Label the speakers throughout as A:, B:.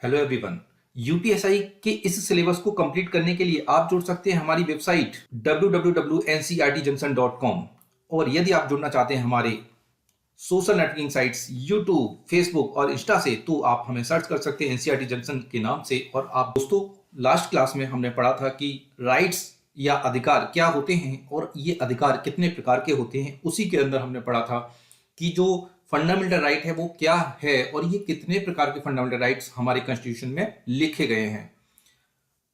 A: Hello everyone. UPSI के इस syllabus को कंप्लीट करने के लिए आप जुड़ सकते हैं हमारी वेबसाइट www.ncrtjunction.com। और यदि आप जुड़ना चाहते हैं हमारे social networking sites YouTube, Facebook और इंस्टा से, तो आप हमें सर्च कर सकते हैं एनसीईआरटी जंक्शन के नाम से। और आप दोस्तों, लास्ट क्लास में हमने पढ़ा था कि राइट्स या अधिकार क्या होते हैं और ये अधिकार कितने प्रकार के होते हैं। उसी के अंदर हमने पढ़ा था कि जो फंडामेंटल राइट है वो क्या है और ये कितने प्रकार के फंडामेंटल राइट्स हमारे कॉन्स्टिट्यूशन में लिखे गए हैं।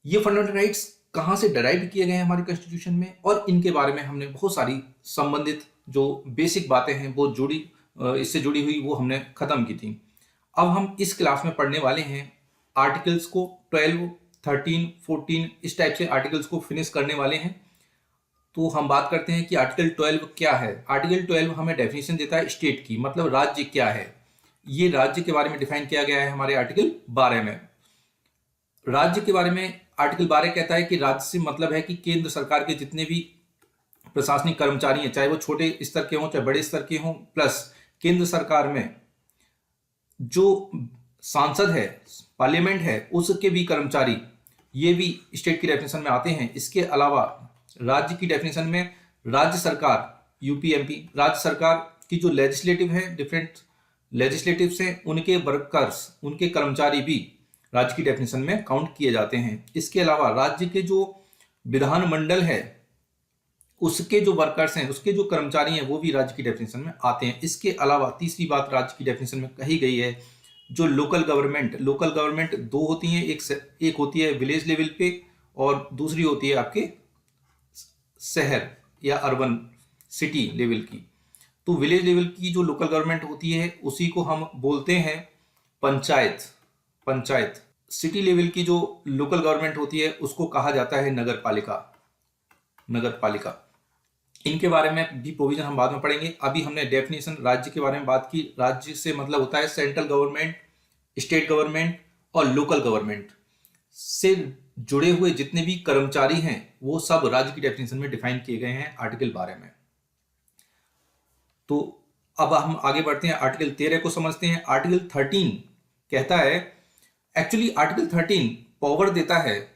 A: ये फंडामेंटल राइट्स कहाँ से डराइव किए गए हैं हमारे कॉन्स्टिट्यूशन में, और इनके बारे में हमने बहुत सारी संबंधित जो बेसिक बातें हैं वो इससे जुड़ी हुई वो हमने खत्म की थी। अब हम इस क्लास में पढ़ने वाले हैं आर्टिकल्स को 12, 13, 14 इस टाइप से आर्टिकल्स को फिनिश करने वाले हैं। तो हम बात करते हैं कि आर्टिकल 12 क्या है। आर्टिकल 12 हमें डेफिनेशन देता है स्टेट की, मतलब राज्य क्या है। ये राज्य के बारे में डिफाइन किया गया है हमारे आर्टिकल 12 में। राज्य के बारे में आर्टिकल 12 कहता है कि राज्य से मतलब है कि केंद्र सरकार के जितने भी प्रशासनिक कर्मचारी हैं, चाहे वो छोटे स्तर के हों चाहे बड़े स्तर के हों, प्लस केंद्र सरकार में जो सांसद है, पार्लियामेंट है, उसके भी कर्मचारी, ये भी स्टेट की डेफिनेशन में आते हैं। इसके अलावा राज्य की डेफिनेशन में राज्य सरकार, यूपी एमपी, राज्य सरकार की जो लेजिस्लेटिव है, डिफरेंट लेजिस्लेटिव्स हैं, उनके वर्कर्स, उनके कर्मचारी भी राज्य की डेफिनेशन में काउंट किए जाते हैं। इसके अलावा राज्य के जो विधानमंडल है, उसके जो वर्कर्स हैं, उसके जो कर्मचारी हैं, वो भी राज्य की डेफिनेशन में आते हैं। इसके अलावा तीसरी बात राज्य की डेफिनेशन में कही गई है, जो लोकल गवर्नमेंट दो होती हैं। एक होती है विलेज लेवल पे और दूसरी होती है आपके शहर या अर्बन सिटी लेवल की। तो विलेज लेवल की जो लोकल गवर्नमेंट होती है उसी को हम बोलते हैं पंचायत। सिटी लेवल की जो लोकल गवर्नमेंट होती है उसको कहा जाता है नगर पालिका। इनके बारे में भी प्रोविजन हम बाद में पढ़ेंगे। अभी हमने डेफिनेशन राज्य के बारे में बात की। राज्य से मतलब होता है सेंट्रल गवर्नमेंट, स्टेट गवर्नमेंट और लोकल गवर्नमेंट से जुड़े हुए जितने भी कर्मचारी हैं वो सब राज्य की डेफिनेशन में डिफाइन किए गए हैं आर्टिकल 12 में। तो अब हम आगे बढ़ते हैं, आर्टिकल 13 को समझते हैं। आर्टिकल 13 कहता है, एक्चुअली आर्टिकल 13 पावर देता है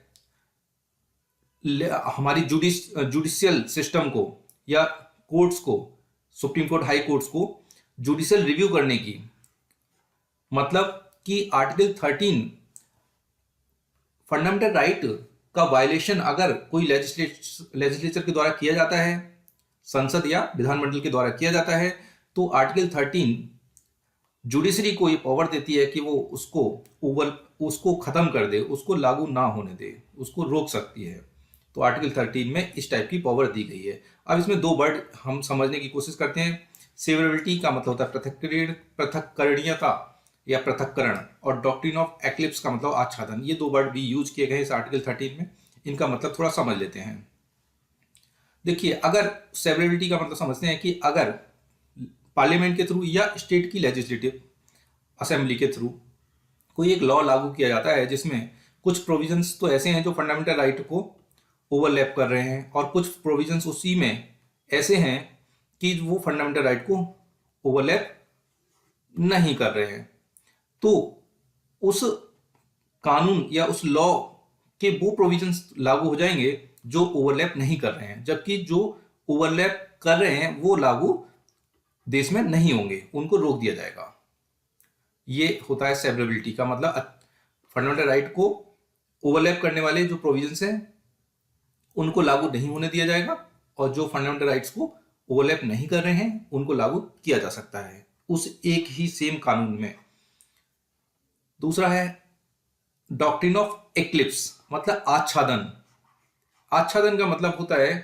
A: हमारी जुडिशियल सिस्टम को या कोर्ट्स को, सुप्रीम कोर्ट, हाई कोर्ट्स को जुडिशियल रिव्यू करने की। मतलब कि आर्टिकल 13 फंडामेंटल राइट का वायलेशन अगर कोई लेजिस्लेचर के द्वारा किया जाता है, संसद या विधानमंडल के द्वारा किया जाता है, तो आर्टिकल 13 जुडिशरी को ये पावर देती है कि वो उसको खत्म कर दे, उसको लागू ना होने दे, उसको रोक सकती है। तो आर्टिकल 13 में इस टाइप की पावर दी गई है। अब इसमें दो वर्ड हम समझने की कोशिश करते हैं। सेवरेबिलिटी का मतलब होता है पृथक्करणीयता या पृथक्करण, और डॉक्ट्रिन ऑफ एक्लिप्स का मतलब आच्छादन। ये दो वर्ड भी यूज किए गए इस आर्टिकल 13 में। इनका मतलब थोड़ा समझ लेते हैं। देखिए, अगर सेवरेबिलिटी का मतलब समझते हैं कि अगर पार्लियामेंट के थ्रू या स्टेट की लेजिस्लेटिव असेंबली के थ्रू कोई एक लॉ लागू किया जाता है जिसमें कुछ प्रोविजंस तो ऐसे हैं जो फंडामेंटल राइट को ओवरलैप कर रहे हैं और कुछ प्रोविजंस उसी में ऐसे हैं कि वो फंडामेंटल राइट को ओवरलैप नहीं कर रहे हैं, तो उस कानून या उस लॉ के वो प्रोविजंस लागू हो जाएंगे जो ओवरलैप नहीं कर रहे हैं, जबकि जो ओवरलैप कर रहे हैं वो लागू देश में नहीं होंगे, उनको रोक दिया जाएगा। ये होता है सेवरेबिलिटी का मतलब, फंडामेंटल राइट को ओवरलैप करने वाले जो प्रोविजंस हैं उनको लागू नहीं होने दिया जाएगा, और जो फंडामेंटल राइट्स को ओवरलैप नहीं कर रहे हैं उनको लागू किया जा सकता है उस एक ही सेम कानून में। दूसरा है डॉक्ट्रिन ऑफ एक्लिप्स, मतलब आच्छादन। आच्छादन का मतलब होता है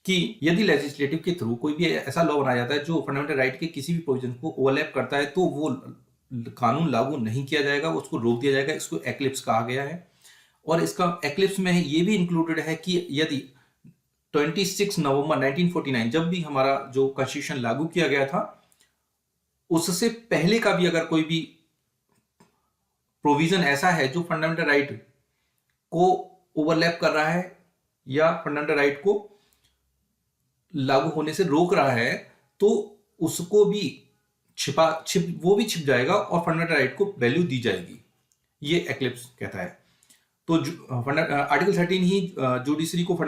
A: कि यदि लेजिस्लेटिव के थ्रू कोई भी ऐसा लॉ बनाया जाता है जो फंडामेंटल राइट के किसी भी प्रोविजन को ओवरलैप करता है, तो वो कानून लागू नहीं किया जाएगा, उसको रोक दिया जाएगा। इसको एक्लिप्स कहा गया है। और इसका एक्लिप्स में ये भी इंक्लूडेड है कि यदि 26 नवंबर 1949 जब भी हमारा जो कॉन्स्टिट्यूशन लागू किया गया था, उससे पहले का भी अगर कोई भी प्रोविजन ऐसा है जो फंडामेंटल राइट को ओवरलैप कर रहा है या फंडामेंटल राइट को लागू होने से रोक रहा है, तो उसको भी छिप जाएगा और फंडामेंटल राइट को वैल्यू दी जाएगी। ये एक्लिप्स कहता है। तो आर्टिकल 13 ही जुडिशरी को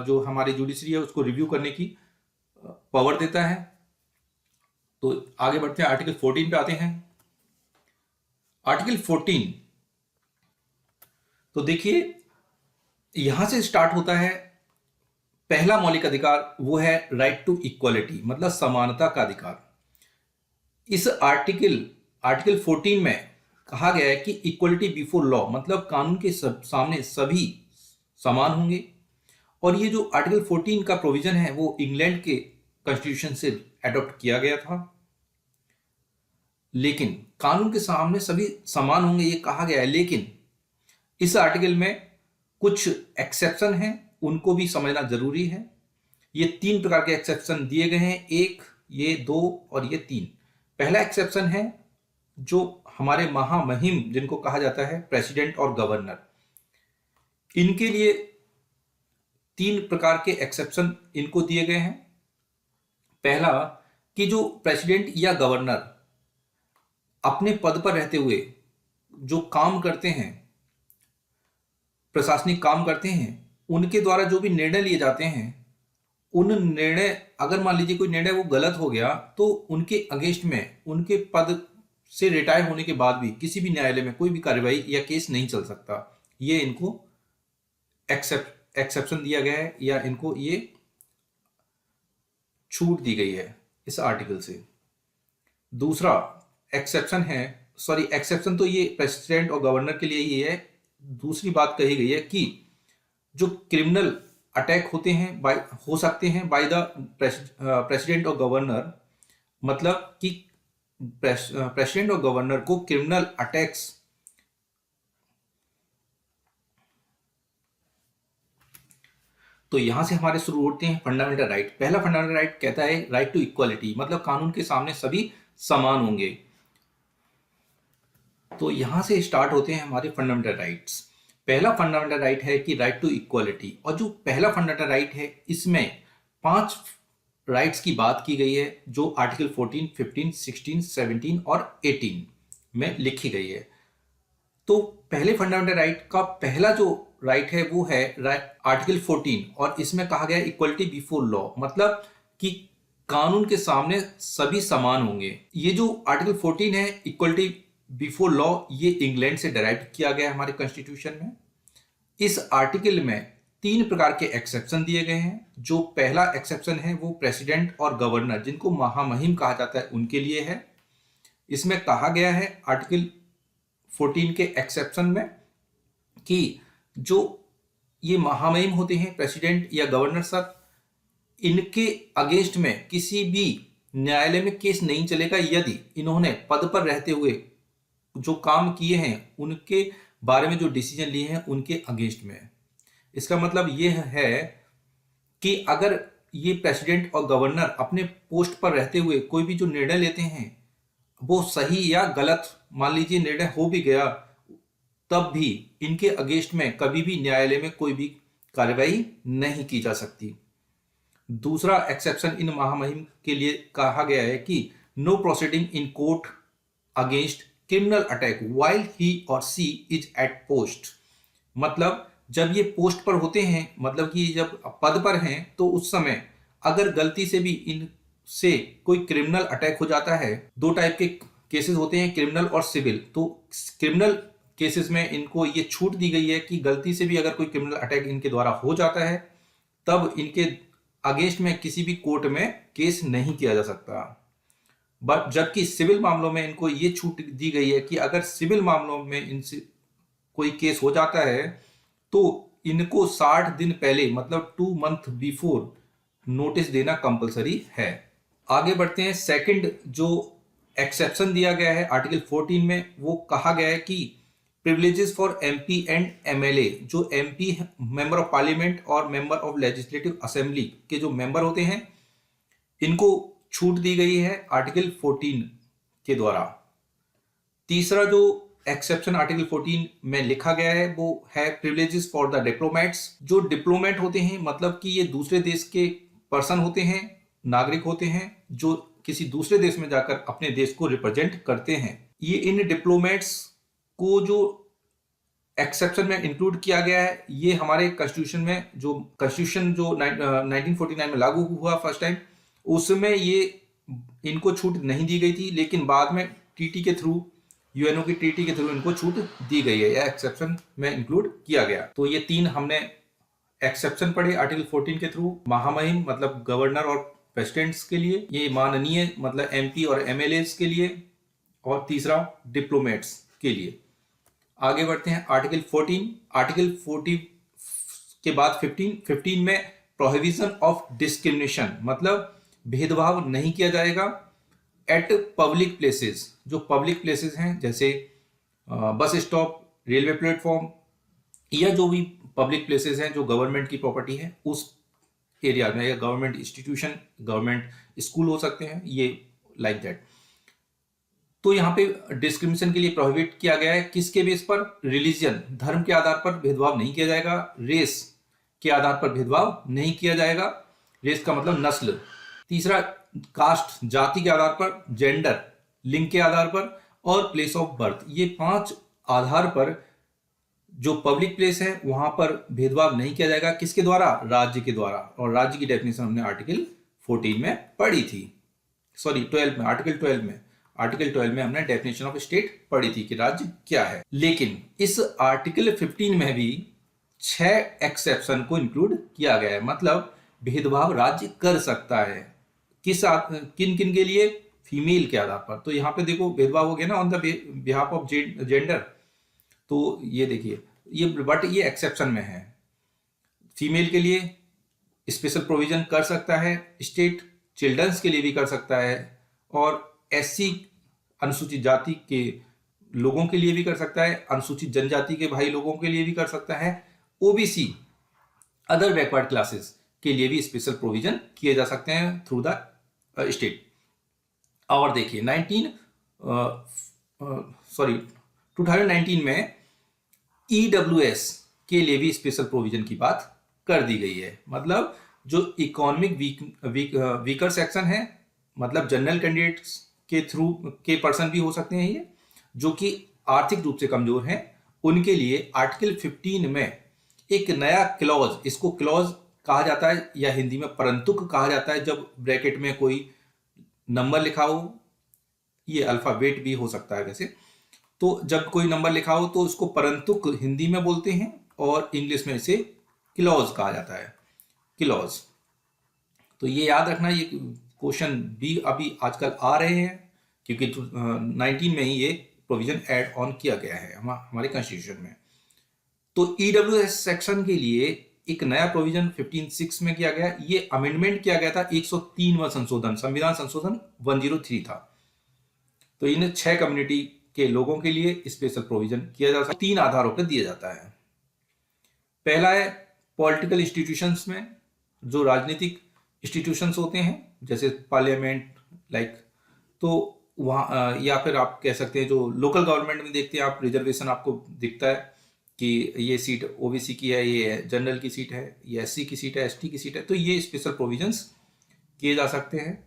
A: जो हमारी जुडिशरी है उसको रिव्यू करने की पावर देता है। तो आगे बढ़ते हैं, आर्टिकल 14 पे आते हैं। आर्टिकल 14, तो देखिए यहां से स्टार्ट होता है। पहला मौलिक अधिकार वो है राइट टू इक्वालिटी, मतलब समानता का अधिकार। इस आर्टिकल 14 में कहा गया है कि इक्वलिटी बिफोर लॉ, मतलब कानून के सामने सभी समान होंगे। और ये जो आर्टिकल 14 का प्रोविजन है वो इंग्लैंड के कॉन्स्टिट्यूशन से अडॉप्ट किया गया था। लेकिन कानून के सामने सभी समान होंगे ये कहा गया है, लेकिन इस आर्टिकल में कुछ एक्सेप्शन हैं, उनको भी समझना जरूरी है। ये 3 प्रकार के एक्सेप्शन दिए गए हैं, 1, ये 2 और ये 3। पहला एक्सेप्शन है जो हमारे महामहिम जिनको कहा जाता है प्रेसिडेंट और गवर्नर, इनके लिए 3 प्रकार के एक्सेप्शन इनको दिए गए हैं। पहला कि जो प्रेसिडेंट या गवर्नर अपने पद पर रहते हुए जो काम करते हैं, प्रशासनिक काम करते हैं, उनके द्वारा जो भी निर्णय लिए जाते हैं, उन निर्णय, अगर मान लीजिए कोई निर्णय वो गलत हो गया तो उनके अगेंस्ट में उनके पद से रिटायर होने के बाद भी किसी भी न्यायालय में कोई भी कार्रवाई या केस नहीं चल सकता। ये इनको एक्सेप्शन दिया गया है या इनको ये छूट दी गई है इस आर्टिकल से। दूसरा एक्सेप्शन तो ये प्रेसिडेंट और गवर्नर के लिए ही है। दूसरी बात कही गई है कि जो क्रिमिनल अटैक होते हैं हो सकते हैं बाय द प्रेसिडेंट और गवर्नर, मतलब कि प्रेसिडेंट और गवर्नर को क्रिमिनल अटैक्स तो यहां से हमारे शुरू होते हैं फंडामेंटल राइट। पहला फंडामेंटल राइट कहता है राइट टू इक्वालिटी, मतलब कानून के सामने सभी समान होंगे। तो यहां से स्टार्ट होते हैं हमारे फंडामेंटल राइट्स। पहला फंडामेंटल राइट है कि राइट टू इक्वालिटी, और जो पहला फंडामेंटल राइट है इसमें 5 राइट्स की बात की गई है जो आर्टिकल 14, 15, 16, 17 और 18 में लिखी गई है। तो पहले फंडामेंटल राइट का पहला जो राइट है वो है आर्टिकल 14, और इसमें कहा गया इक्वलिटी बिफोर लॉ, मतलब कि कानून के सामने सभी समान होंगे। ये जो आर्टिकल 14 है इक्वलिटी बिफोर लॉ, ये इंग्लैंड से डेराइव किया गया है हमारे कॉन्स्टिट्यूशन में। इस आर्टिकल में 3 प्रकार के एक्सेप्शन दिए गए हैं। जो पहला एक्सेप्शन है वो प्रेसिडेंट और गवर्नर जिनको महामहिम कहा जाता है उनके लिए है। इसमें कहा गया है आर्टिकल 14 के एक्सेप्शन में कि जो ये महामहिम होते हैं प्रेसिडेंट या गवर्नर सर, इनके अगेंस्ट में किसी भी न्यायालय में केस नहीं चलेगा यदि इन्होंने पद पर रहते हुए जो काम किए हैं उनके बारे में जो डिसीजन लिए हैं उनके अगेंस्ट में। इसका मतलब यह है कि अगर ये प्रेसिडेंट और गवर्नर अपने पोस्ट पर रहते हुए कोई भी जो निर्णय लेते हैं वो सही या गलत, मान लीजिए निर्णय हो भी गया, तब भी इनके अगेंस्ट में कभी भी न्यायालय में कोई भी कार्रवाई नहीं की जा सकती। दूसरा एक्सेप्शन इन महामहिम के लिए कहा गया है कि no proceeding in court against criminal attack while he और सी इज एट पोस्ट, मतलब जब ये पोस्ट पर होते हैं, मतलब कि जब पद पर हैं, तो उस समय अगर गलती से भी इनसे कोई क्रिमिनल अटैक हो जाता है, 2 टाइप के केसेस होते हैं, क्रिमिनल और सिविल। तो क्रिमिनल केसेस में इनको ये छूट दी गई है कि गलती से भी अगर कोई क्रिमिनल अटैक इनके द्वारा हो जाता है तब इनके अगेंस्ट में किसी भी कोर्ट में केस नहीं किया जा सकता। बट जबकि सिविल मामलों में इनको ये छूट दी गई है कि अगर सिविल मामलों में इनसे कोई केस हो जाता है तो इनको 60 दिन पहले, मतलब 2 मंथ बिफोर नोटिस देना कंपलसरी है। आगे बढ़ते हैं। सेकंड जो एक्सेप्शन दिया गया है आर्टिकल 14 में, वो कहा गया है कि privileges for MP and MLA, जो एमपी मेंबर ऑफ पार्लियामेंट और मेंबर ऑफ लेजिस्लेटिव असेंबली के जो मेंबर होते हैं, इनको छूट दी गई है आर्टिकल 14 के द्वारा। तीसरा जो एक्सेप्शन आर्टिकल 14 में लिखा गया है वो है प्रिविलेजेस फॉर द डिप्लोमेट्स। जो डिप्लोमेट होते हैं, मतलब कि ये दूसरे देश के पर्सन होते हैं, नागरिक होते हैं जो किसी दूसरे देश में जाकर अपने देश को रिप्रेजेंट करते हैं। ये इन डिप्लोमेट्स को जो एक्सेप्शन में इंक्लूड किया गया है। ये हमारे कॉन्स्टिट्यूशन में जो 1949 में लागू हुआ फर्स्ट टाइम, उसमें ये इनको छूट नहीं दी गई थी, लेकिन बाद में टीटी के थ्रू, यूएनओ की टीटी के थ्रू इनको छूट दी गई है, या एक्सेप्शन में इंक्लूड किया गया। तो ये 3 हमने एक्सेप्शन पढ़े आर्टिकल 14 के थ्रू। महामहिम मतलब गवर्नर और प्रेसिडेंट्स के लिए, ये माननीय मतलब एमपी और एमएलएस के लिए, और तीसरा डिप्लोमेट्स के लिए। आगे बढ़ते हैं आर्टिकल 14। आर्टिकल 40 के बाद 15 में प्रोहिबिशन ऑफ डिस्क्रिमिनेशन, मतलब भेदभाव नहीं किया जाएगा एट पब्लिक प्लेसेस। जो पब्लिक प्लेसेस हैं जैसे बस स्टॉप, रेलवे प्लेटफॉर्म, या जो भी पब्लिक प्लेसेस हैं जो गवर्नमेंट की प्रॉपर्टी है उस एरिया में, या गवर्नमेंट इंस्टीट्यूशन, गवर्नमेंट स्कूल हो सकते हैं, ये लाइक दैट। तो यहाँ पे डिस्क्रिमिनेशन के लिए प्रोहिबिट किया गया है किसके बेस पर? रिलीजन, धर्म के आधार पर भेदभाव नहीं किया जाएगा। रेस के आधार पर भेदभाव नहीं किया जाएगा, रेस का मतलब नस्ल। तीसरा कास्ट, जाति के आधार पर, जेंडर, लिंग के आधार पर, और प्लेस ऑफ बर्थ। ये 5 आधार पर जो पब्लिक प्लेस है वहां पर भेदभाव नहीं किया जाएगा। किसके द्वारा? राज्य के द्वारा। और राज्य की डेफिनेशन हमने आर्टिकल 14 में पढ़ी थी, सॉरी 12 में, आर्टिकल 12 में हमने डेफिनेशन ऑफ स्टेट पढ़ी थी कि राज्य क्या है। लेकिन इस आर्टिकल 15 में भी 6 एक्सेप्शन को इंक्लूड किया गया है, मतलब भेदभाव राज्य कर सकता है। किन किन के लिए? फीमेल के आधार पर। तो यहाँ पे देखो भेदभाव हो गया ना on the behalf of gender. तो ये देखिए, ये एक्सेप्शन में है। फीमेल के लिए स्पेशल प्रोविजन कर सकता है स्टेट, चिल्ड्रंस के लिए भी कर सकता है, और एससी अनुसूचित जाति के लोगों के लिए भी कर सकता है, अनुसूचित जनजाति के भाई लोगों के लिए भी कर सकता है, ओबीसी अदर बैकवर्ड क्लासेस के लिए भी स्पेशल प्रोविजन किए जा सकते हैं थ्रू द स्टेट। और देखिए 2019 में ईडब्ल्यूएस के लिए भी स्पेशल प्रोविजन की बात कर दी गई है। मतलब जो इकोनॉमिक वीकर सेक्शन है, मतलब जनरल कैंडिडेट्स के थ्रू के पर्सन भी हो सकते हैं ये, जो कि आर्थिक रूप से कमजोर हैं, उनके लिए आर्टिकल 15 में एक नया क्लॉज, इसको क्लॉज कहा जाता है या हिंदी में परंतुक कहा जाता है, जब ब्रैकेट में कोई नंबर लिखा हो, ये अल्फाबेट भी हो सकता है वैसे, तो जब कोई नंबर लिखा हो तो उसको परंतुक हिंदी में बोलते हैं, और इंग्लिश में इसे क्लॉज कहा जाता है, क्लॉज। तो ये याद रखना, ये क्वेश्चन भी अभी आजकल आ रहे हैं, क्योंकि 19 में ही ये प्रोविजन ऐड ऑन किया गया है हमारे कॉन्स्टिट्यूशन में। तो ईडब्ल्यूएस सेक्शन के लिए एक नया प्रोविजन 15(6) में किया गया। ये अमेंडमेंट किया गया था 103वां संशोधन, संविधान संशोधन 103 था। तो इन 6 कम्युनिटी के लोगों के लिए स्पेशल प्रोविजन किया जा सकता है, 3 आधारों पर दिया जाता है। पहला है पॉलिटिकल इंस्टीट्यूशंस में, जो राजनीतिक इंस्टीट्यूशंस होते हैं जैसे पार्लियामेंट लाइक, तो वहाँ, या फिर आप कह सकते हैं जो लोकल गवर्नमेंट में देखते हैं आप, रिजर्वेशन आपको दिखता है कि ये सीट ओबीसी की है, ये जनरल की सीट है, ये एससी की सीट है, एसटी की सीट है, तो ये स्पेशल प्रोविजंस किए जा सकते हैं।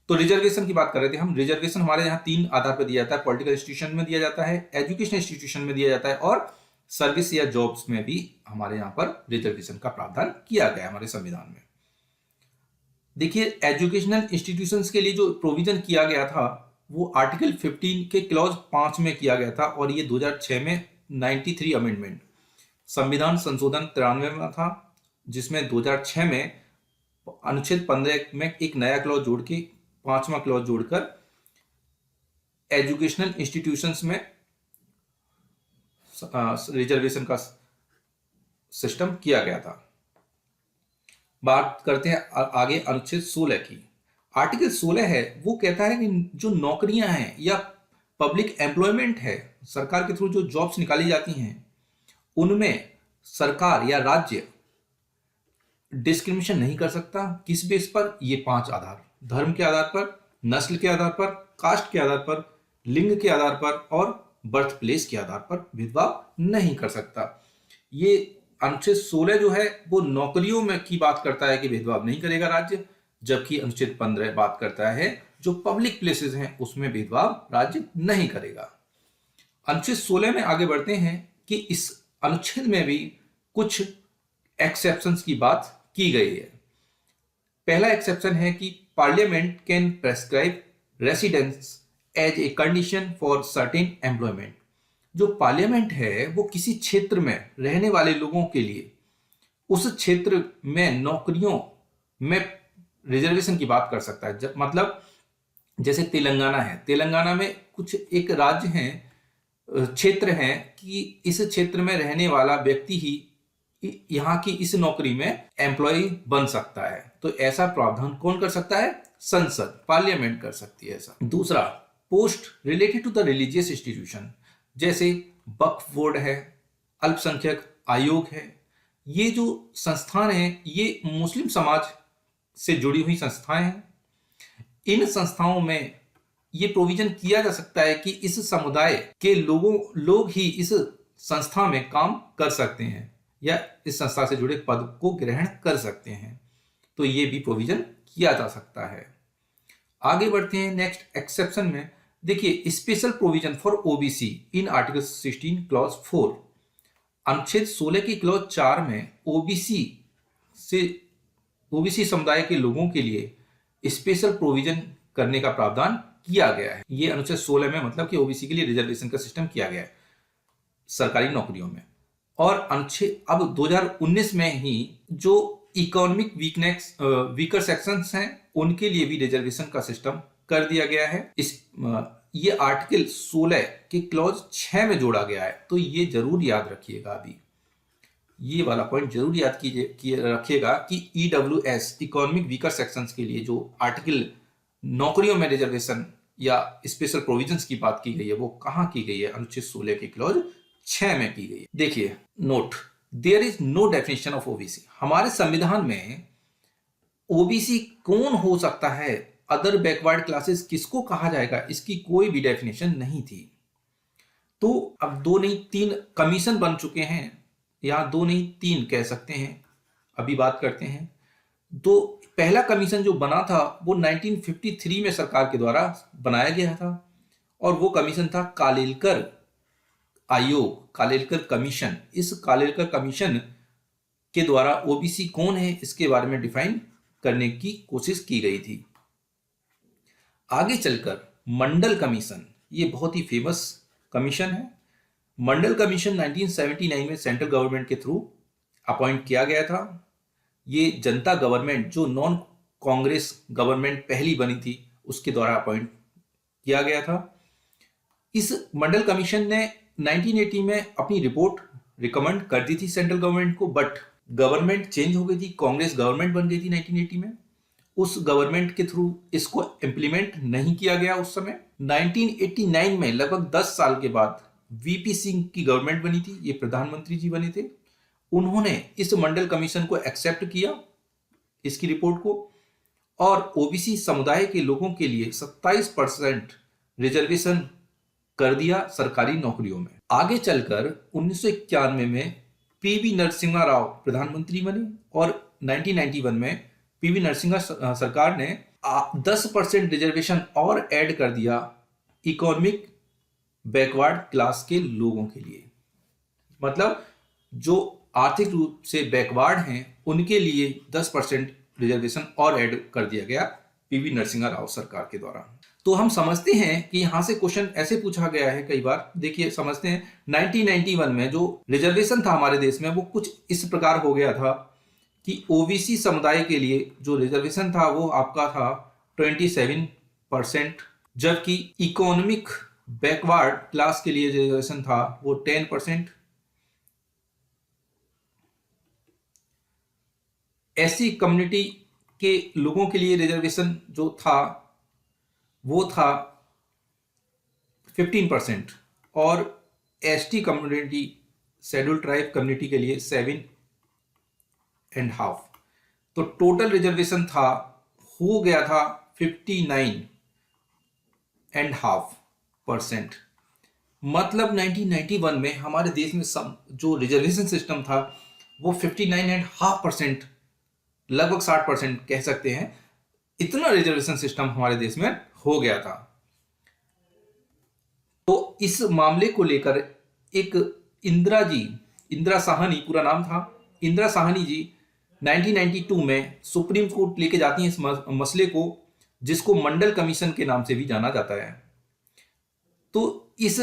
A: तो रिजर्वेशन की बात कर रहे थे हम। रिजर्वेशन हमारे यहाँ 3 आधार पर दिया जाता है, पॉलिटिकल इंस्टीट्यूशन में दिया जाता है, एजुकेशन इंस्टीट्यूशन में दिया जाता है, और सर्विस या जॉब्स में भी हमारे यहाँ पर रिजर्वेशन का प्रावधान किया गया है हमारे संविधान में। देखिए एजुकेशनल इंस्टीट्यूशंस के लिए जो प्रोविजन किया गया था वो आर्टिकल 15 के क्लॉज 5 में किया गया था, और ये 2006 में 93 अमेंडमेंट संविधान संशोधन 93 में था, जिसमें 2006 में अनुच्छेद 15 में एक नया क्लॉज जोड़ के 5वां क्लॉज जोड़कर एजुकेशनल इंस्टीट्यूशंस में रिजर्वेशन का सिस्टम किया गया था। बात करते हैं आगे अनुच्छेद 16 की। आर्टिकल 16 है वो कहता है कि जो नौकरियां हैं या पब्लिक एम्प्लॉयमेंट है, सरकार के थ्रू जो जॉब्स निकाली जाती हैं, उनमें सरकार या राज्य डिस्क्रिमिनेशन नहीं कर सकता। किस बेस पर? ये 5 आधार, धर्म के आधार पर, नस्ल के आधार पर, कास्ट के आधार पर, लिंग के आधार पर, और बर्थ प्लेस के आधार पर भेदभाव नहीं कर सकता। ये अनुच्छेद 16 जो है वो नौकरियों में की बात करता है कि भेदभाव नहीं करेगा राज्य, जबकि अनुच्छेद 15 बात करता है जो पब्लिक प्लेसेस हैं उसमें भेदभाव राज्य नहीं करेगा। अनुच्छेद 16 में आगे बढ़ते हैं कि इस अनुच्छेद में भी कुछ एक्सेप्शंस की बात की गई है। पहला एक्सेप्शन है कि parliament can prescribe residence as a condition for certain employment. जो पार्लियामेंट है वो किसी क्षेत्र में रहने वाले लोगों के लिए उस क्षेत्र में नौकरियों में रिजर्वेशन की बात कर सकता है। मतलब जैसे तेलंगाना है, तेलंगाना में कुछ एक राज्य है, क्षेत्र है कि इस क्षेत्र में रहने वाला व्यक्ति ही यहाँ की इस नौकरी में एम्प्लॉय बन सकता है। तो ऐसा प्रावधान कौन कर सकता है? संसद, पार्लियामेंट कर सकती है ऐसा। दूसरा, post related to the religious institution, जैसे वक्फ बोर्ड है, अल्पसंख्यक आयोग है, ये जो संस्थान है ये मुस्लिम समाज से जुड़ी हुई संस्थाएं हैं। इन संस्थाओं में ये प्रोविजन किया जा सकता है कि इस समुदाय के लोग ही इस संस्था में काम कर सकते हैं या इस संस्था से जुड़े पद को ग्रहण कर सकते हैं। तो ये भी प्रोविजन किया जा सकता है। आगे बढ़ते हैं नेक्स्ट एक्सेप्शन में। देखिए, special provision for OBC in article 16 clause 4, अनुच्छेद 16 की क्लॉज 4 में ओबीसी समुदाय के लोगों के लिए स्पेशल प्रोविजन करने का प्रावधान किया गया है। ये अनुच्छेद 16 में मतलब कि ओबीसी के लिए रिजर्वेशन का सिस्टम किया गया है सरकारी नौकरियों में। और अनुच्छेद अब 2019 में ही जो इकोनॉमिक वीकर सेक्शंस हैं उनके लिए भी रिजर्वेशन का सिस्टम कर दिया गया है। ये आर्टिकल 16 के क्लॉज 6 में जोड़ा गया है। तो ये जरूर याद रखिएगा, अभी ये वाला पॉइंट जरूर याद रखिएगा कि ईडब्ल्यूएस इकोनॉमिक वीकर सेक्शंस के लिए जो आर्टिकल नौकरियों में रिजर्वेशन या स्पेशल प्रोविजंस की बात की गई है वो कहां की गई है? अनुच्छेद 16 के क्लॉज 6 में की गई है। देखिए note, there is no definition of OBC. हमारे संविधान में ओबीसी कौन हो सकता है, अदर बैकवर्ड क्लासेस किसको कहा जाएगा, इसकी कोई भी डेफिनेशन नहीं थी। तो अब 2 नहीं 3 कमीशन बन चुके हैं, यहां 2 नहीं 3 कह सकते हैं। अभी बात करते हैं। तो पहला कमीशन जो बना था वो 1953 में सरकार के द्वारा बनाया गया था और वो कमीशन था कालेलकर आयोग, कालेलकर कमीशन। इस कालेलकर कमीशन के द्वारा ओबीसी कौन है इसके बारे में डिफाइन करने की कोशिश की गई थी। आगे चलकर मंडल कमीशन, ये बहुत ही फेमस कमीशन है। मंडल कमीशन 1979 में सेंट्रल गवर्नमेंट के थ्रू अपॉइंट किया गया था। ये जनता गवर्नमेंट, जो नॉन कांग्रेस गवर्नमेंट पहली बनी थी, उसके द्वारा अपॉइंट किया गया था। इस मंडल कमीशन ने 1980 में अपनी रिपोर्ट रिकमेंड कर दी थी सेंट्रल गवर्नमेंट को, बट गवर्नमेंट चेंज हो गई थी, कांग्रेस गवर्नमेंट बन गई थी 1980 में। उस गवर्नमेंट के थ्रू इसको इंप्लीमेंट नहीं किया गया उस समय। 1989 में लगभग 10 साल के बाद वीपी सिंह की गवर्नमेंट बनी थी, ये प्रधानमंत्री जी बने थे। उन्होंने इस मंडल कमीशन को एक्सेप्ट किया, इसकी रिपोर्ट को, और ओबीसी समुदाय के लोगों के लिए 27% रिजर्वेशन कर दिया सरकारी नौकरियों में। आगे चलकर 1991 में पीवी नरसिम्हा राव प्रधानमंत्री बने और 1991 में पीवी नरसिम्हा सरकार ने 10% रिजर्वेशन और ऐड कर दिया इकोनॉमिक बैकवर्ड क्लास के लोगों के लिए। मतलब जो आर्थिक रूप से बैकवर्ड हैं उनके लिए 10% रिजर्वेशन और ऐड कर दिया गया पीवी नरसिम्हा राव सरकार के द्वारा। तो हम समझते हैं कि यहां से क्वेश्चन ऐसे पूछा गया है कई बार। देखिए समझते हैं, 1991 में जो रिजर्वेशन था हमारे देश में वो कुछ इस प्रकार हो गया था कि ओबीसी समुदाय के लिए जो रिजर्वेशन था वो आपका था 27%, जबकि इकोनॉमिक बैकवर्ड क्लास के लिए रिजर्वेशन था वो 10%। एससी कम्युनिटी के लोगों के लिए रिजर्वेशन जो था वो था 15% और ST community, scheduled tribe community के लिए 7.5। तो टोटल रिजर्वेशन हो गया था 59.5%। मतलब 1991 में हमारे देश में जो रिजर्वेशन सिस्टम था वो 59.5%, लगभग 60% कह सकते हैं, इतना रिजर्वेशन सिस्टम हमारे देश में हो गया था। तो इस मामले को लेकर एक इंदिरा जी इंदिरा साहनी पूरा नाम था। इंदिरा साहनी जी 1992 में सुप्रीम कोर्ट लेके जाती हैं इस मसले को, जिसको मंडल कमीशन के नाम से भी जाना जाता है। तो इस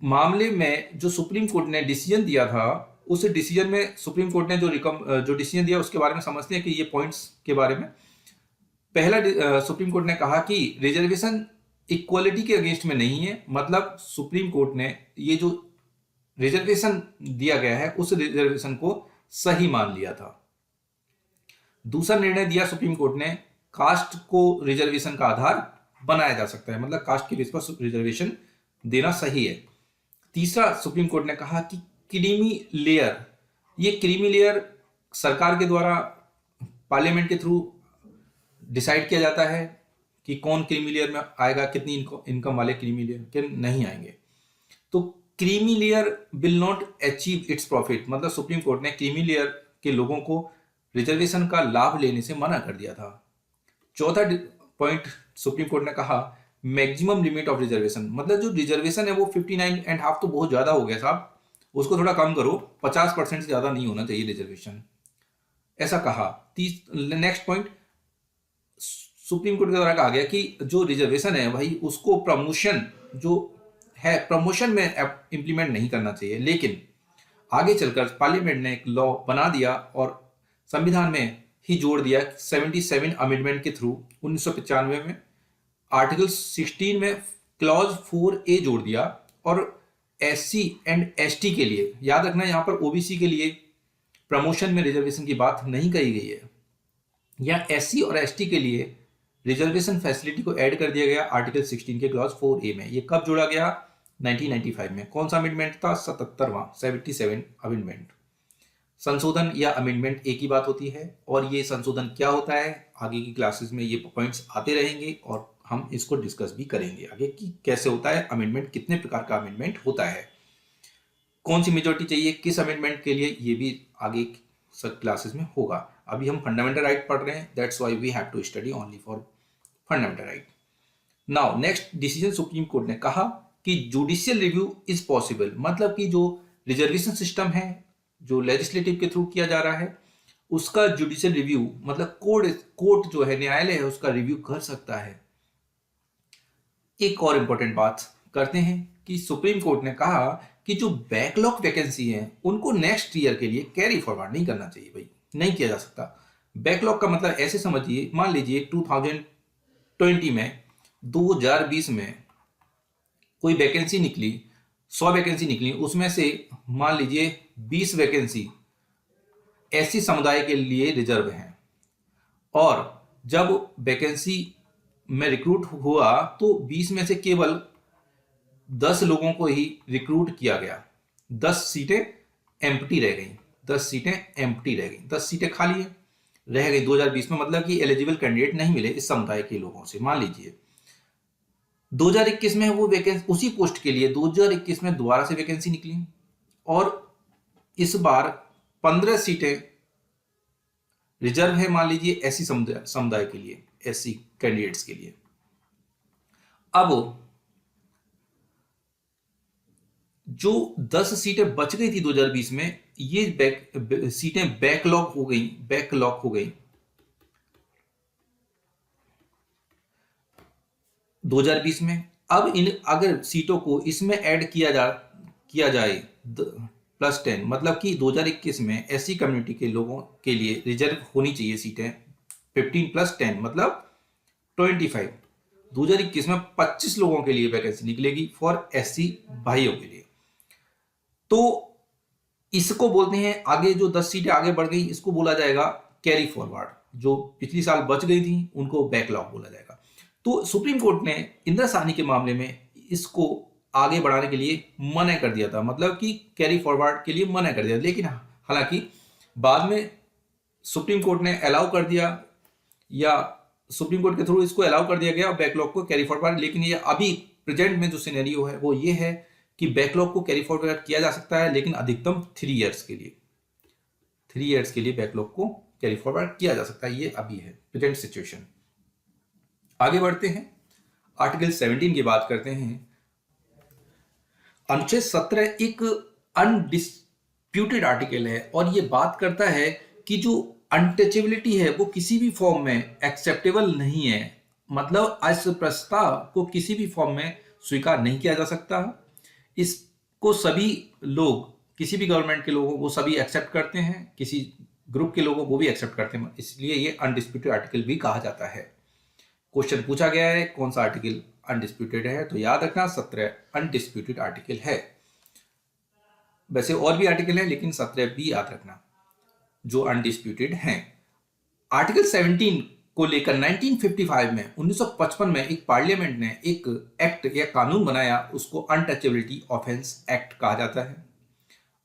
A: मामले में जो सुप्रीम कोर्ट ने डिसीजन दिया था, उस डिसीजन में सुप्रीम कोर्ट ने जो डिसीजन दिया उसके बारे में समझते हैं कि ये पॉइंट्स के बारे में। पहला सुप्रीम कोर्ट ने कहा कि रिजर्वेशन इक्वलिटी के अगेंस्ट में नहीं है, मतलब सुप्रीम कोर्ट ने ये जो रिजर्वेशन दिया गया है उस रिजर्वेशन को सही मान लिया था। दूसरा निर्णय दिया सुप्रीम कोर्ट ने, कास्ट को रिजर्वेशन का आधार बनाया जा सकता है, मतलब कास्ट के बेस पर रिजर्वेशन देना सही है। तीसरा सुप्रीम कोर्ट ने कहा कि क्रीमी लेयर, ये क्रीमी लेयर सरकार के द्वारा पार्लियामेंट के थ्रू डिसाइड किया जाता है कि कौन क्रीमी लेयर में आएगा, कितनी इनकम वाले क्रीमी लेयर के नहीं आएंगे। तो creamy layer will not achieve its profit, मतलब सुप्रीम कोर्ट ने क्रीमी लेयर के लोगों को रिजर्वेशन का लाभ लेने से मना कर दिया था। चौथा पॉइंट सुप्रीम कोर्ट ने कहा मैक्सिमम लिमिट ऑफ रिजर्वेशन, मतलब जो रिजर्वेशन है वो 59.5 तो बहुत ज्यादा हो गया साहब, उसको थोड़ा कम करो, 50% से ज्यादा नहीं होना चाहिए रिजर्वेशन, ऐसा कहा। नेक्स्ट पॉइंट सुप्रीम कोर्ट के द्वारा कहा गया कि जो रिजर्वेशन है भाई उसको प्रमोशन जो है प्रमोशन में इंप्लीमेंट नहीं करना चाहिए, लेकिन आगे चलकर पार्लियामेंट ने एक लॉ बना दिया और संविधान में ही जोड़ दिया 77 अमेंडमेंट के थ्रू 1995 में आर्टिकल 16 में क्लॉज 4A जोड़ दिया, और SC एंड ST के लिए, याद रखना यहां पर OBC के लिए प्रमोशन में रिजर्वेशन की बात नहीं कही गई है, या SC और ST के लिए रिजर्वेशन फैसिलिटी को ऐड कर दिया गया आर्टिकल 16 के क्लॉज 4A में। ये कब जोड़ा गया? 1995 में। कौन सा अमेंडमेंट था? 77 अमेंडमेंट। संशोधन या अमेंडमेंट एक ही बात होती है, और ये संशोधन क्या होता है आगे की क्लासेस में ये पॉइंट्स आते रहेंगे और हम इसको डिस्कस भी करेंगे आगे कि कैसे होता है अमेंडमेंट, कितने प्रकार का अमेंडमेंट होता है, कौन सी मेजोरिटी चाहिए किस अमेंडमेंट के लिए, ये भी आगे सब क्लासेस में होगा। अभी हम फंडामेंटल राइट पढ़ रहे हैं, that's why we have to study only for fundamental right. Now next decision supreme court ने कहा कि जुडिशियल रिव्यू इज पॉसिबल, मतलब कि जो रिजर्वेशन सिस्टम है जो लेजिस्लेटिव के थ्रू किया जा रहा है उसका जुडिशियल रिव्यू, मतलब कोर्ट जो है न्यायालय है उसका रिव्यू कर सकता है। एक और इंपॉर्टेंट बात करते हैं कि सुप्रीम कोर्ट ने कहा कि जो बैकलॉग वैकेंसी है उनको नेक्स्ट ईयर के लिए कैरी फॉरवर्ड नहीं करना चाहिए, भाई नहीं किया जा सकता। बैकलॉग का मतलब ऐसे समझिए, मान लीजिए 2020 में 2020 में कोई वैकेंसी निकली, 100 वैकेंसी निकली, उसमें से मान लीजिए 20 वैकेंसी ऐसी समुदाय के लिए रिजर्व हैं, और जब वैकेंसी में रिक्रूट हुआ तो 20 में से केवल 10 लोगों को ही रिक्रूट किया गया, 10 सीटें एम्प्टी रह गई, 10 सीटें एम्प्टी रह गई, 10 सीटें खाली रह गई 2020 में, मतलब कि एलिजिबल कैंडिडेट नहीं मिले इस समुदाय के लोगों से। मान लीजिए 2021 में वो वैकेंसी उसी पोस्ट के लिए 2021 में दोबारा से वैकेंसी निकली, और इस बार 15 सीटें रिजर्व है मान लीजिए ऐसी समुदाय के लिए, ऐसी कैंडिडेट्स के लिए। अब जो 10 सीटें बच गई थी 2020 में, ये सीटें बैकलॉग हो गई 2020 में। अब इन अगर सीटों को इसमें ऐड किया जाए +10, मतलब कि 2021 में ऐसी कम्युनिटी के लोगों के लिए रिजर्व होनी चाहिए सीटें 15 + 10 मतलब 25। 2021 में 25 लोगों के लिए वैकेंसी निकलेगी फॉर SC भाइयों के लिए। तो इसको बोलते हैं, आगे जो 10 सीटें आगे बढ़ गई इसको बोला जाएगा कैरी फॉरवर्ड, जो पिछली साल बच गई थी उनको बैकलॉग बोला जाएगा। तो सुप्रीम कोर्ट ने इंदिरा साहनी के मामले में इसको आगे बढ़ाने के लिए मना कर दिया था, मतलब कि कैरी फॉरवर्ड के लिए मना कर दिया, लेकिन हालांकि बाद में सुप्रीम कोर्ट ने अलाउ कर दिया, या सुप्रीम कोर्ट के थ्रू इसको अलाउ कर दिया गया बैकलॉग को कैरी फॉरवर्ड। लेकिन ये अभी प्रेजेंट में जो सिनेरियो है वो ये है कि बैकलॉग को कैरी फॉरवर्ड किया जा सकता है, लेकिन अधिकतम 3 इयर्स के लिए, 3 इयर्स के लिए बैकलॉग को कैरी फॉरवर्ड किया जा सकता है। ये अभी है प्रेजेंट सिचुएशन। आगे बढ़ते हैं, आर्टिकल 17 की बात करते हैं। अनुच्छेद 17 एक अनडिस्प्यूटेड आर्टिकल है और ये बात करता है कि जो अनटचेबिलिटी है वो किसी भी फॉर्म में एक्सेप्टेबल नहीं है, मतलब इस प्रस्ताव को किसी भी फॉर्म में स्वीकार नहीं किया जा सकता। इसको सभी लोग, किसी भी गवर्नमेंट के लोगों वो सभी एक्सेप्ट करते हैं, किसी ग्रुप के लोगों वो भी एक्सेप्ट करते हैं, इसलिए ये अनडिस्प्यूटेड आर्टिकल भी कहा जाता है। क्वेश्चन पूछा गया है कौन सा आर्टिकल अनडिस्प्यूटेड है, तो याद रखना 17 अनडिस्प्यूटेड आर्टिकल है। वैसे और भी आर्टिकल है लेकिन 17 भी याद रखना जो अनडिस्प्यूटेड हैं। आर्टिकल 17 को लेकर 1955 में 1955 में एक पार्लियामेंट ने एक एक्ट या कानून बनाया, उसको अनटचेबिलिटी ऑफेंस एक्ट कहा जाता है।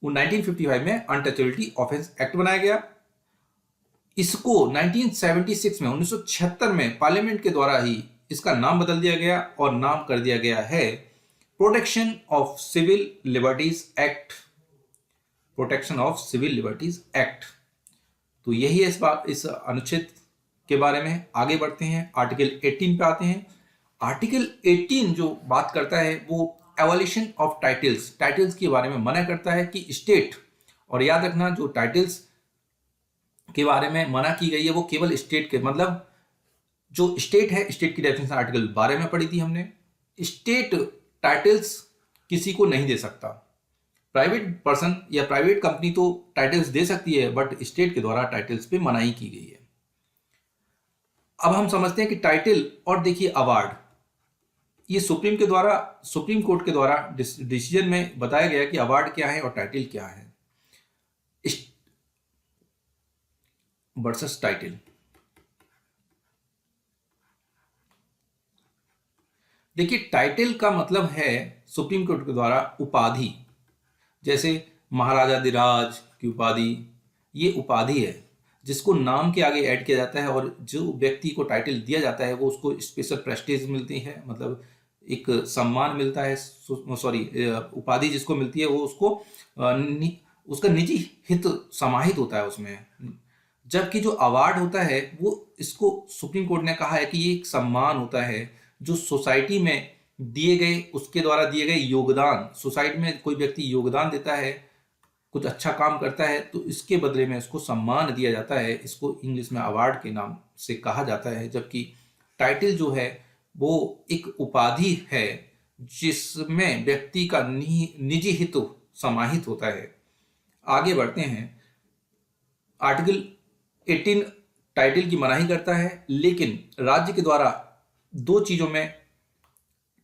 A: 1955 में अनटचेबिलिटी ऑफेंस एक्ट बनाया गया। इसको 1976 में 1976 में पार्लियामेंट के द्वारा ही इसका नाम बदल दिया गया और नाम कर दिया गया है protection of civil liberties act, protection of civil liberties act. तो यही है इस अनुच्छेद के बारे में। आगे बढ़ते हैं, आर्टिकल 18 पे आते हैं। आर्टिकल 18 जो बात करता है वो एवोल्यूशन ऑफ टाइटल्स, टाइटल्स के बारे में मना करता है कि स्टेट, और याद रखना जो टाइटल्स के बारे में मना की गई है वो केवल स्टेट के, मतलब जो स्टेट है, स्टेट की डेफिनेशन आर्टिकल 12 में पढ़ी थी हमने। स्टेट टाइटल्स किसी को नहीं दे सकता, प्राइवेट पर्सन या प्राइवेट कंपनी तो टाइटल्स दे सकती है, बट स्टेट के द्वारा टाइटल्स पे मनाही की गई है। अब हम समझते हैं कि टाइटल और देखिए अवार्ड, ये सुप्रीम कोर्ट के द्वारा डिसीजन में बताया गया कि अवार्ड क्या है और टाइटल क्या है वर्सेस टाइटल। देखिए टाइटल का मतलब है सुप्रीम कोर्ट के द्वारा उपाधि, जैसे महाराजा धिराज की उपाधि, ये उपाधि है जिसको नाम के आगे ऐड किया जाता है और जो व्यक्ति को टाइटल दिया जाता है वो उसको स्पेशल प्रेस्टीज मिलती है, मतलब एक सम्मान मिलता है, उपाधि जिसको मिलती है वो उसको उसका निजी हित समाहित होता है उसमें। जबकि जो अवार्ड होता है वो, इसको सुप्रीम कोर्ट ने कहा है कि ये एक सम्मान होता है जो सोसाइटी में दिए गए, उसके द्वारा दिए गए योगदान, सोसाइटी में कोई व्यक्ति योगदान देता है, कुछ अच्छा काम करता है तो इसके बदले में इसको सम्मान दिया जाता है, इसको इंग्लिश में अवार्ड के नाम से कहा जाता है। जबकि टाइटल जो है वो एक उपाधि है जिसमें व्यक्ति का निजी हित समाहित होता है। आगे बढ़ते हैं, आर्टिकल 18 टाइटल की मनाही करता है, लेकिन राज्य के द्वारा दो चीजों में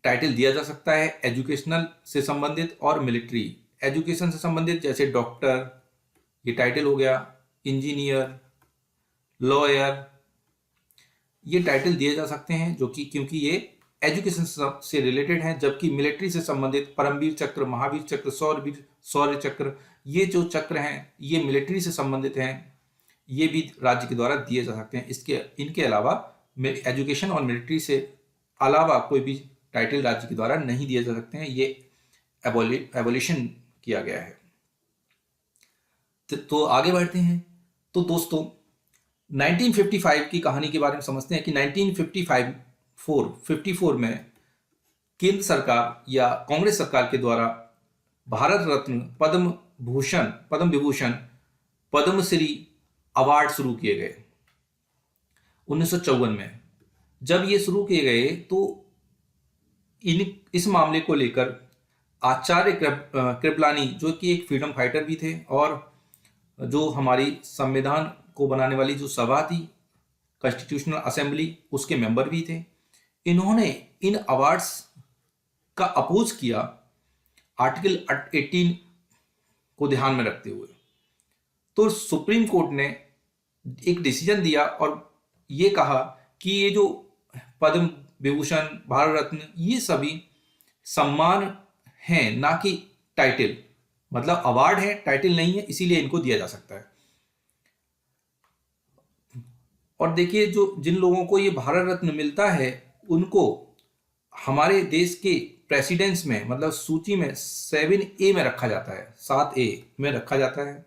A: टाइटल दिया जा सकता है, एजुकेशनल से संबंधित और मिलिट्री। एजुकेशन से संबंधित जैसे डॉक्टर, ये टाइटल हो गया, इंजीनियर, लॉयर, ये टाइटल दिए जा सकते हैं जो कि क्योंकि ये एजुकेशन से रिलेटेड हैं। जबकि मिलिट्री से संबंधित परमवीर चक्र, महावीर चक्र, शौर्य चक्र, ये जो चक्र हैं ये मिलिट्री से संबंधित हैं, ये भी राज्य के द्वारा दिए जा सकते हैं। इनके अलावा एजुकेशन और मिलिट्री से अलावा कोई भी टाइटल राज्य के द्वारा नहीं दिए जा सकते हैं, ये एवोल्यूशन किया गया है। तो आगे बढ़ते हैं। तो दोस्तों 1955 की कहानी के बारे में समझते हैं कि 1954 में केंद्र सरकार या कांग्रेस सरकार के द्वारा भारत रत्न, पद्म विभूषण, पद्मश्री अवार्ड शुरू किए गए 1954 में। जब ये शुरू किए गए तो इस मामले को लेकर आचार्य कृपलानी जो कि एक फ्रीडम फाइटर भी थे और जो हमारी संविधान को बनाने वाली जो सभा थी, कॉन्स्टिट्यूशनल असेंबली, उसके मेंबर भी थे, इन्होंने इन अवार्ड्स का अपोज किया आर्टिकल 18 को ध्यान में रखते हुए। तो सुप्रीम कोर्ट ने एक डिसीजन दिया और ये कहा कि ये जो पद्म विभूषण, भारत रत्न, ये सभी सम्मान हैं, ना कि टाइटल, मतलब अवार्ड है, टाइटल नहीं है, इसीलिए इनको दिया जा सकता है। और देखिए जो जिन लोगों को ये भारत रत्न मिलता है उनको हमारे देश के प्रेसिडेंट्स में, मतलब सूची में 7A में रखा जाता है, 7A में रखा जाता है।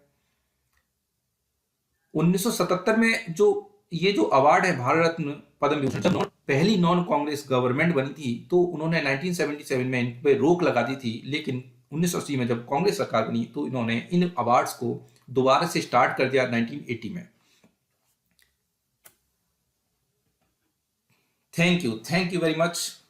A: 1977 में जो ये जो अवार्ड है भारत रत्न, पद्म विभूषण, जब पहली नॉन कांग्रेस गवर्नमेंट बनी थी तो उन्होंने 1977 में इन पे रोक लगा दी थी, लेकिन 1980 में जब कांग्रेस सरकार बनी तो इन्होंने इन अवार्ड्स को दोबारा से स्टार्ट कर दिया 1980 में। Thank you very much.